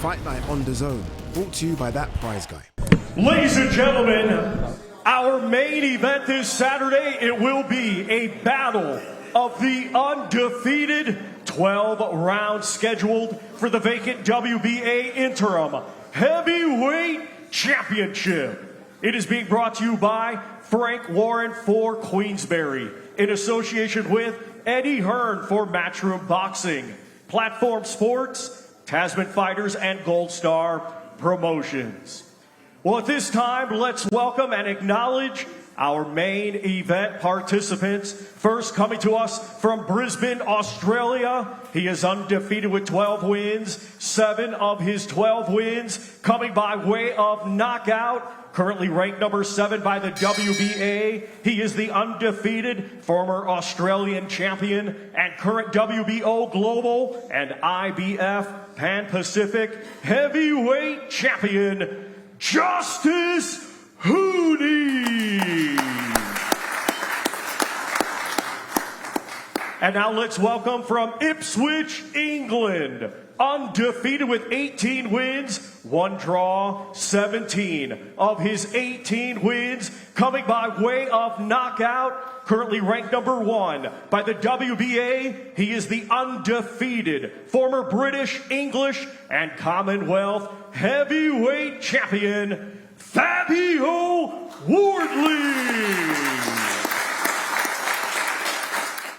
Fight Night on DAZN, brought to you by that prize guy. Ladies and gentlemen, our main event this Saturday, it will be a battle of the undefeated 12 rounds scheduled for the vacant WBA Interim Heavyweight Championship. It is being brought to you by Frank Warren for Queensberry, in association with Eddie Hearn for Matchroom Boxing, Platform Sports, Tasman Fighters, and Gold Star Promotions. Well, at this time, let's welcome and acknowledge our main event participants. First, coming to us from Brisbane, Australia, he is undefeated with 12 wins, 7 of his 12 wins coming by way of knockout. Currently ranked number 7 by the WBA. He is the undefeated former Australian champion and current WBO Global and IBF Pan-Pacific Heavyweight Champion, Justis Huni. And now let's welcome from Ipswich, England, undefeated with 18 wins, 1 draw, 17 of his 18 wins coming by way of knockout. Currently ranked number 1 by the WBA, he is the undefeated former British, English, and Commonwealth heavyweight champion, Fabio Wardley.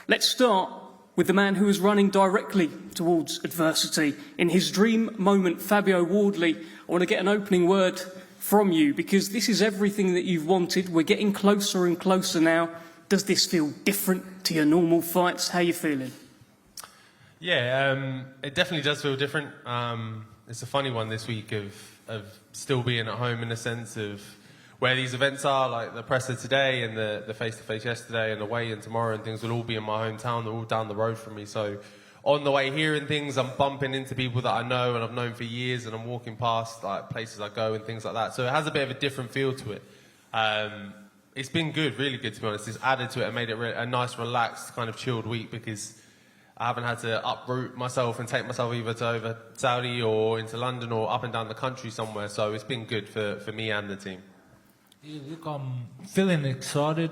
Let's start with the man who is running directly towards adversity. In his dream moment, Fabio Wardley, I want to get an opening word from you, because this is everything that you've wanted. We're getting closer and closer now. Does this feel different to your normal fights? How are you feeling? Yeah, it definitely does feel different. It's a funny one this week of still being at home, in the sense of where these events are, like the presser today and the face-to-face yesterday and the weigh-in tomorrow, and things will all be in my hometown. They're all down the road from me. So on the way here and things, I'm bumping into people that I know and I've known for years, and I'm walking past like places I go and things like that. So it has a bit of a different feel to it. It's been good, really good, to be honest. It's added to it and made it a nice, relaxed, kind of chilled week, because I haven't had to uproot myself and take myself either to over Saudi or into London or up and down the country somewhere. So it's been good for me and the team. Yeah, look, I'm feeling excited,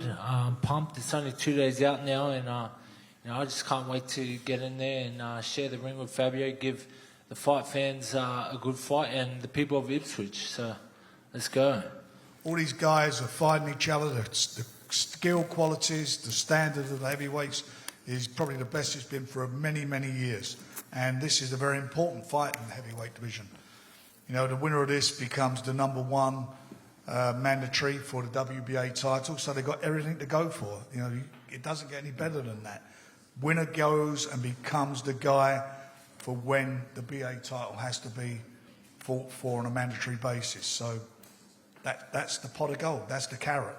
pumped. It's only 2 days out now, and I just can't wait to get in there and share the ring with Fabio, give the fight fans a good fight, and the people of Ipswich. So let's go. All these guys are fighting each other. The skill qualities, the standard of the heavyweights is probably the best it's been for many, many years. And this is a very important fight in the heavyweight division. You know, the winner of this becomes the number 1 mandatory for the WBA title, so they've got everything to go for. You know, it doesn't get any better than that. Winner goes and becomes the guy for when the BA title has to be fought for on a mandatory basis. So that's the pot of gold, that's the carrot.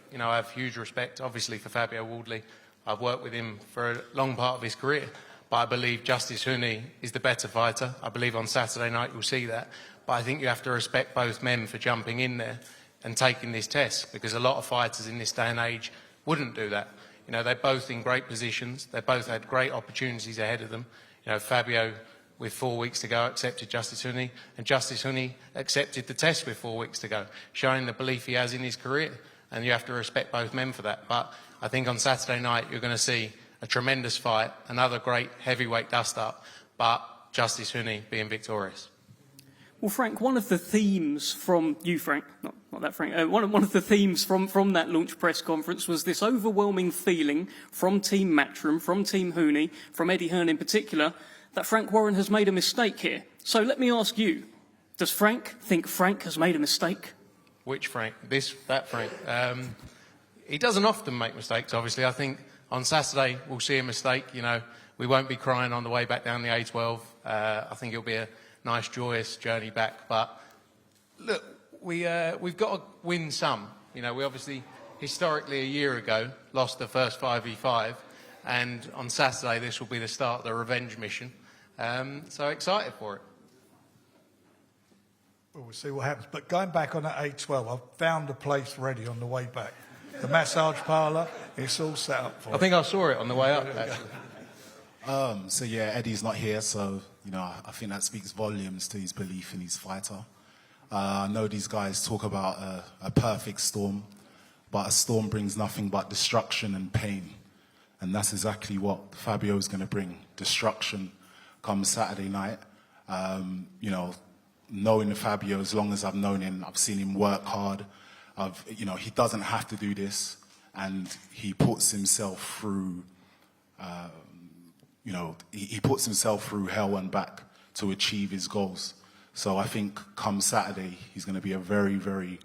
You know, I have huge respect, obviously, for Fabio Wardley. I've worked with him for a long part of his career, but I believe Justis Huni is the better fighter. I believe on Saturday night you'll see that. But I think you have to respect both men for jumping in there and taking this test, because a lot of fighters in this day and age wouldn't do that. You know, they're both in great positions. They both had great opportunities ahead of them. You know, Fabio, with 4 weeks to go, accepted Justis Huni, and Justis Huni accepted the test with 4 weeks to go, showing the belief he has in his career. And you have to respect both men for that. But I think on Saturday night you're going to see a tremendous fight, another great heavyweight dust-up, but Justis Huni being victorious. Well, Frank, one of the themes from you, Frank, not that Frank, one of the themes from that launch press conference was this overwhelming feeling from Team Matchroom, from Team Huni, from Eddie Hearn in particular, that Frank Warren has made a mistake here. So let me ask you, does Frank think Frank has made a mistake? Which Frank? That Frank. He doesn't often make mistakes, obviously. I think on Saturday we'll see a mistake. You know, we won't be crying on the way back down the A12. I think it'll be a nice, joyous journey back. But look, we've got to win some. You know, we obviously, historically, a year ago, lost the first 5v5. And on Saturday, this will be the start of the revenge mission. So excited for it. Well, we'll see what happens. But going back on that A12, I've found a place ready on the way back. The massage parlour, it's all set up for I think I saw it on the way up, actually. So yeah, Eddie's not here, so you know I think that speaks volumes to his belief in his fighter. I know these guys talk about a perfect storm, but a storm brings nothing but destruction and pain, and that's exactly what Fabio is going to bring: destruction come Saturday night. You know, knowing Fabio as long as I've known him, I've seen him work hard. You know, he doesn't have to do this, and he puts himself through. You know, he puts himself through hell and back to achieve his goals. So I think come Saturday, he's going to be a very, very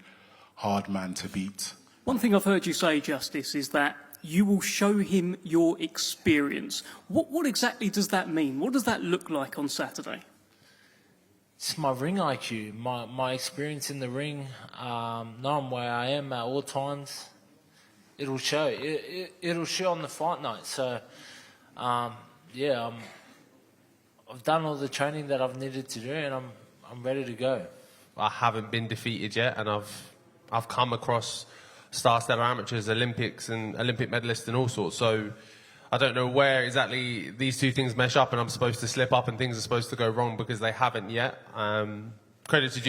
hard man to beat. One thing I've heard you say, Justis, is that you will show him your experience. What exactly does that mean? What does that look like on Saturday? It's my ring IQ, my experience in the ring, knowing where I am at all times. It'll show. It'll show on the fight night. So, yeah, I've done all the training that I've needed to do, and I'm ready to go. I haven't been defeated yet, and I've come across star-stellar amateurs, Olympics and Olympic medalists and all sorts. So I don't know where exactly these two things mesh up, and I'm supposed to slip up and things are supposed to go wrong because they haven't yet. Credit to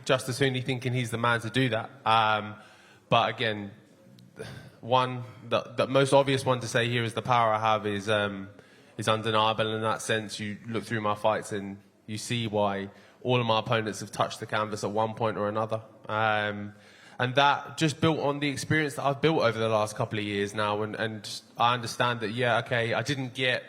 Justis Huni thinking he's the man to do that. But again, the most obvious one to say here is the power I have is undeniable. In that sense, you look through my fights and you see why all of my opponents have touched the canvas at one point or another. And that just built on the experience that I've built over the last couple of years now. And I understand that, yeah, okay, I did get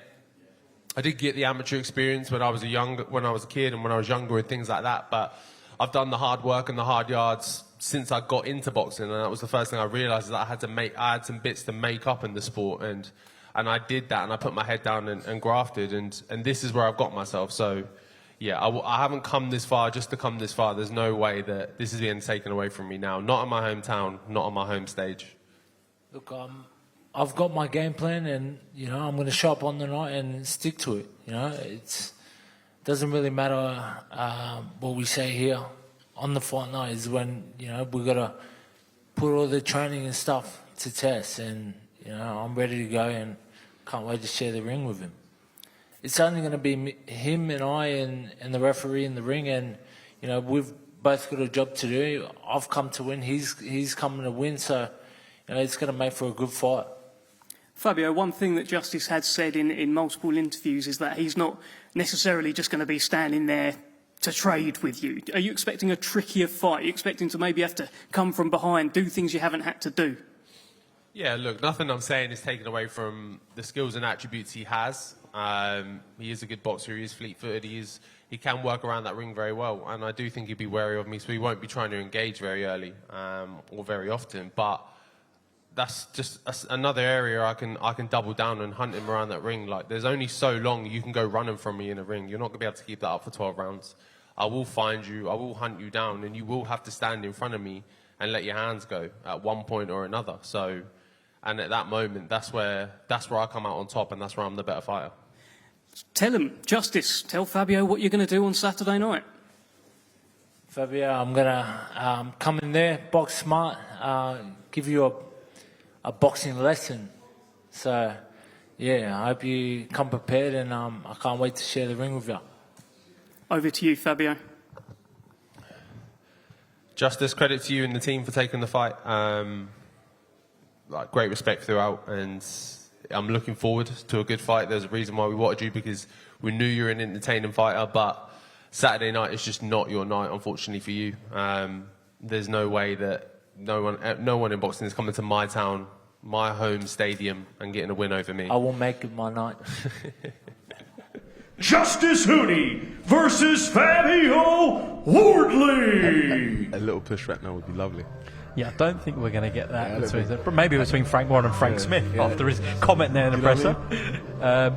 the amateur experience when I was a kid and when I was younger and things like that. But I've done the hard work and the hard yards since I got into boxing, and that was the first thing I realised, is that I had some bits to make up in the sport, and I did that, and I put my head down and grafted, and this is where I've got myself. So, yeah, I haven't come this far just to come this far. There's no way that this is being taken away from me now. Not in my hometown, not on my home stage. Look, I've got my game plan, and you know I'm going to show up on the night and stick to it. You know, it doesn't really matter what we say here. On the fight night is when, you know, we've got to put all the training and stuff to test, and, you know, I'm ready to go and can't wait to share the ring with him. It's only going to be him and I and the referee in the ring, and, you know, we've both got a job to do. I've come to win, he's coming to win, so, you know, it's going to make for a good fight. Fabio, one thing that Justis had said in multiple interviews is that he's not necessarily just going to be standing there to trade with you. Are you expecting a trickier fight? Are you expecting to maybe have to come from behind, do things you haven't had to do? Yeah, look, nothing I'm saying is taken away from the skills and attributes he has. He is a good boxer, he is fleet-footed, he can work around that ring very well, and I do think he'd be wary of me, so he won't be trying to engage very early or very often. But that's just another area I can double down and hunt him around that ring. Like, there's only so long you can go running from me in a ring. You're not going to be able to keep that up for 12 rounds. I will find you, I will hunt you down, and you will have to stand in front of me and let your hands go at one point or another. So, and at that moment, that's where I come out on top, and that's where I'm the better fighter. Tell him, Justis, tell Fabio what you're going to do on Saturday night. Fabio, I'm going to come in there, box smart, give you a boxing lesson. So, yeah, I hope you come prepared, and I can't wait to share the ring with you. Over to you, Fabio. Justis, credit to you and the team for taking the fight. Like, great respect throughout, and I'm looking forward to a good fight. There's a reason why we wanted you, because we knew you were an entertaining fighter, but Saturday night is just not your night, unfortunately for you. There's no way that no one in boxing is coming to my town, my home stadium, and getting a win over me. I will make it my night. Justis Huni versus Fabio Wardley. A little push right now would be lovely. Yeah, I don't think we're going to get that. Maybe between Frank Warren and Frank Smith after his comment there in the presser.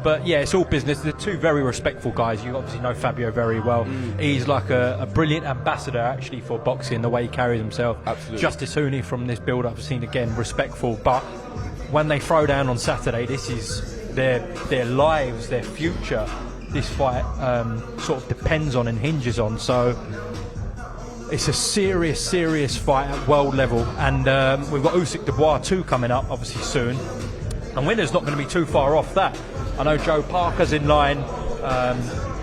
But yeah, it's all business. They're two very respectful guys. You obviously know Fabio very well. He's like a brilliant ambassador actually for boxing, the way he carries himself. Absolutely. Justis Huni from this build-up, I've seen again, respectful. But when they throw down on Saturday, this is their lives, their future. This fight sort of depends on and hinges on. So it's a serious fight at world level, and we've got Usyk Dubois 2 coming up obviously soon, and winner's not going to be too far off that. I know Joe Parker's in line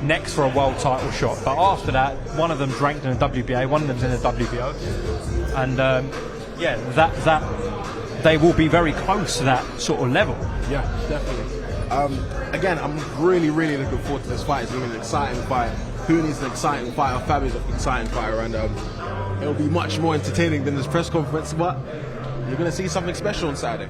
next for a world title shot, but after that, one of them's ranked in the WBA, one of them's in the WBO, and that they will be very close to that sort of level. Yeah, definitely. Again, I'm really looking forward to this fight. It's going to be an exciting fight. Huni's an exciting fighter, Fabio's an exciting fighter, and it'll be much more entertaining than this press conference, but you're going to see something special on Saturday.